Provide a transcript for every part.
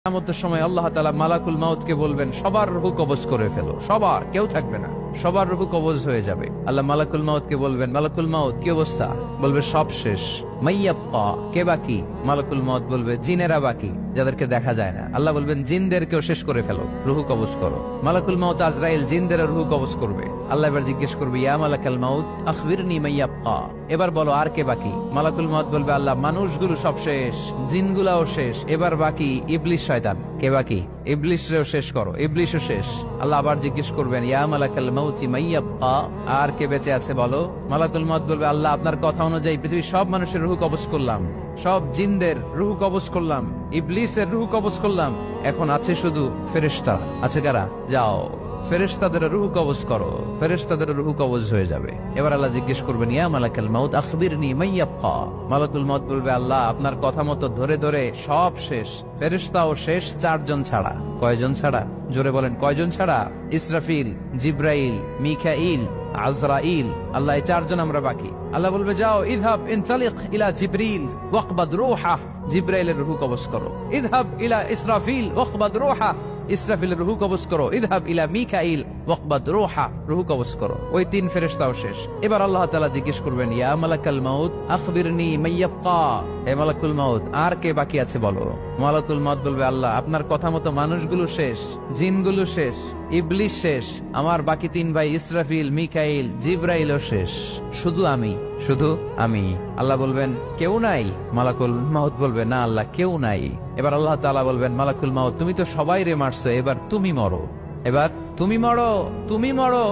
কিয়ামতের সময় আল্লাহ তাআলা মালাকুল মাউতকে বলবেন সবার রূহ কবজ করে ফেলো, সবার, কেউ থাকবে না, সবার রূহ কবজ হয়ে যাবে। আল্লাহ মালাকুল মাউতকে বলবেন, মালাকুল মাউত কি অবস্থা? বলবে সব শেষ। মাইয়াব্বা, কে বাকি? মালাকুল মাউত বলবে জিনেরা বাকি, যাদেরকে দেখা যায় না। আল্লাহ বলবেন জিনদেরকেও শেষ করে ফেলো, রূহ কবজ করো। মালাকুল মাউত আজরাইল জিনদের রূহ কবজ করবে। আল্লাহ এবার জিজ্ঞেস করবে, ইয়া মালাকাল মাউত আখবিরনি মাইয়াব্বা, এবার বলো আর কে বাকি? মালাকুল মাউত বলবে, আল্লাহ মানুষগুলো সব শেষ, জিনগুলাও শেষ, এবার বাকি ইবলিস শয়তান। কে বাকি? ইবলিসরেও শেষ করো, ইবলিসও শেষ। আল্লাহ আবার জিজ্ঞেস করবেন, ইয়া মালাকাল মাউতি মাইয়াব্বা, আর কে বেঁচে আছে বলো? মালাকুল মাউত বলবে, আল্লাহ আপনার কথা অনুযায়ী পৃথিবীর সব মানুষের রূহ কবজ করলাম, সব জিনদের রূহ কবজ করলাম, ইবলিসের রূহ কবজ করলাম, এখন আছে শুধু ফেরেশতা। আছে কারা? যাও ফেরেশতাদের রূহ কবজ করো, ফেরেশতাদের রূহ কবজ হয়ে যাবে। এবার আল্লাহ জিজ্ঞেস করবেন, ইয়া মালাকাল মাউত আখবিরনি মাইয়াব্বা। মালাকুল মাউত বলবে, আল্লাহ আপনার কথা মতো ধরে ধরে সব শেষ, ফেরেশতাও শেষ, 4 জন ছাড়া। কয়জন ছাড়া? জোরে বলেন, কয়জন ছাড়া? ইসরাফিল, জিব্রাইল, মিকাইল, আজরাইল। আল্লাহ এই 4 জন আমরা বাকি। আল্লাহ বলবে, যাও ইযহাব ইনতালিক ইলা জিবরিল ওয়াকবাদ রূহাহ, জিব্রাইলের রূহ কবজ করো। ইযহাব ইলা ইসরাফিল ওয়াকবাদ রূহাহ, ইসরাফিলের রূহ কবজ করো। ইযহাব ইলা মিকাইল ওয়াকবাদ রূহা, রূহ কবজ করো। ওই 3 ফেরেশতাও শেষ। এবার আল্লাহ তাআলা জিজ্ঞেস করবেন, ইয়া মালাকাল মাউত আখবিরনি মাইয়াব্বা, হে মালাকুল মাউত আর কে বাকি আছে বলো? মালাকুল মাউত বলবে, আল্লাহ আপনার কথা মতো মানুষগুলো শেষ, জিনগুলো শেষ, ইবলিস শেষ, আমার বাকি 3 ভাই ইসরাফিল, মিকাইল, জিব্রাইলও শেষ, শুধু আমি, শুধু আমি। আল্লাহ বলবেন, কেউ নাই? মালাকুল মাউত বলবে, না আল্লাহ কেউ নাই। এবার আল্লাহ তাআলা বলবেন, মালাকুল মাউত তুমি তো সবাই রে মারছো, এবার তুমি মরো, এবার তুমি মরো, তুমি মরো।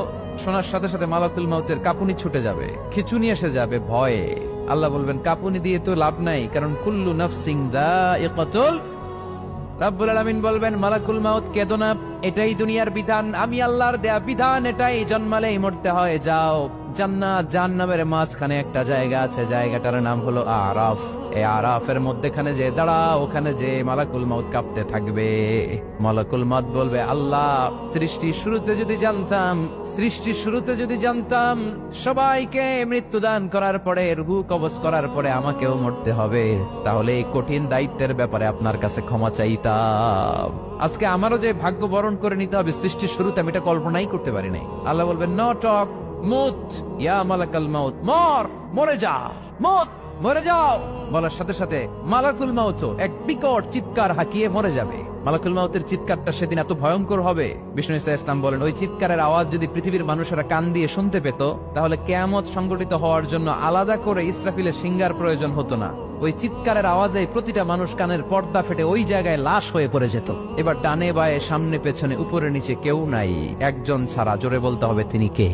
শোনার সাথে সাথে মালাকুল মাউতের কাঁপুনি ছুটে যাবে, খিঁচুনি এসে যাবে ভয়ে। আল্লাহ বলবেন, কাঁপুনি দিয়ে তো লাভ নাই, কারণ কুল্লু নাফসিন যায়িকাতুল। রাব্বুল আলামিন বলবেন, মালাকুল মাউত কেঁদো না, এটাই দুনিয়ার বিধান, আমি আল্লাহর দেয়া বিধান, এটাই, জন্মালেই মরতে হয়। যাও, জান্নাত জাহান্নামের মাঝখানে একটা জায়গা আছে, জায়গাটার নাম হলো আরাফ। এই আরাফের মধ্যখানে যে দাঁড়াও, ওখানে যে মালাকুল মাউত কাঁপতে থাকবে। মালাকুল মাউত বলবে, আল্লাহ সৃষ্টির শুরুতে যদি জানতাম, সৃষ্টির শুরুতে যদি জানতাম সবাইকে মৃত্যুদান করার পরে, রূহ কবজ করার পরে আমাকেও মরতে হবে, তাহলে এই কঠিন দায়িত্বের ব্যাপারে আপনার কাছে ক্ষমা চাইতাম। আজকে আমারও যে ভাগ্য বরণ করে নিতে হবে সৃষ্টির শুরুতে, আমি এটা কল্পনাই করতে পারি নাই। আল্লাহ বলবেন, নো টক, মুত ইয়া মালাকাল মাউত, মর, মরে যা, মুত, মরে যাও। বলার সাথে সাথে মালাকুল মাউত এক বিকট চিৎকার হাঁকিয়ে মরে যাবে। মালাকুল মাউতের চিৎকারটা সেদিন এত ভয়ঙ্কর হবে, বিষ্ণু ইসা ইসলাম বলেন, ওই চিৎকারের আওয়াজ যদি পৃথিবীর মানুষেরা কান দিয়ে শুনতে পেত, তাহলে কিয়ামত সংগঠিত হওয়ার জন্য আলাদা করে ইসরাফিলের সিঙ্গার প্রয়োজন হতো না। ওই চিৎকারের আওয়াজে প্রতিটা মানুষ কানের পর্দা ফেটে ওই জায়গায় লাশ হয়ে পড়ে যেত। এবার ডানে বায়ে, সামনে পেছনে, উপরে নিচে কেউ নাই, একজন ছাড়া। জোরে বলতে হবে, তিনি কে?